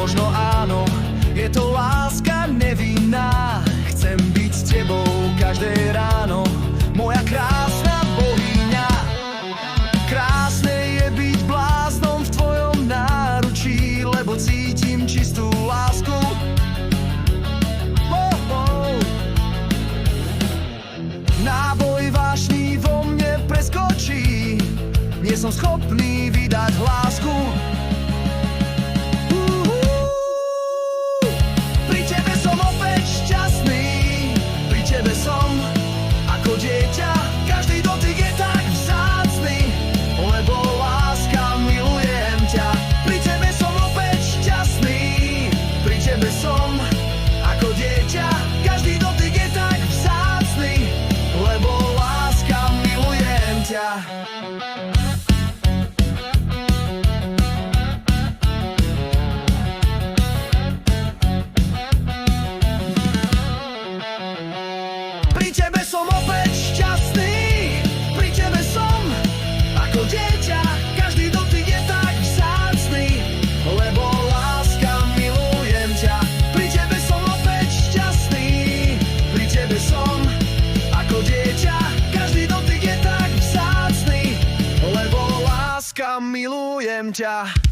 možno áno, je to láska nevinná. Chcem byť s tebou každé ráno, moja krásna bohyňa. Krásne je byť bláznom v tvojom náručí, lebo cítim čistú lásku. Náboj vášny vo mne preskočí, nie som schopný vydať hlásku. Pri tebe som opäť šťastný, pri tebe som ako dieťa. Každý dotyk je tak vzácny, lebo láska, milujem ťa. Pri tebe som opäť šťastný, pri tebe som ako dieťa. Každý dotyk je tak vzácny, lebo láska, milujem ťa. Pri tebe som opäť šťastný, pri tebe som ako dieťa. Každý dotyk je tak vzácny, lebo láska, milujem ťa. Pri tebe som opäť šťastný, pri tebe som ako dieťa. Každý dotyk je tak vzácny, lebo láska, milujem ťa.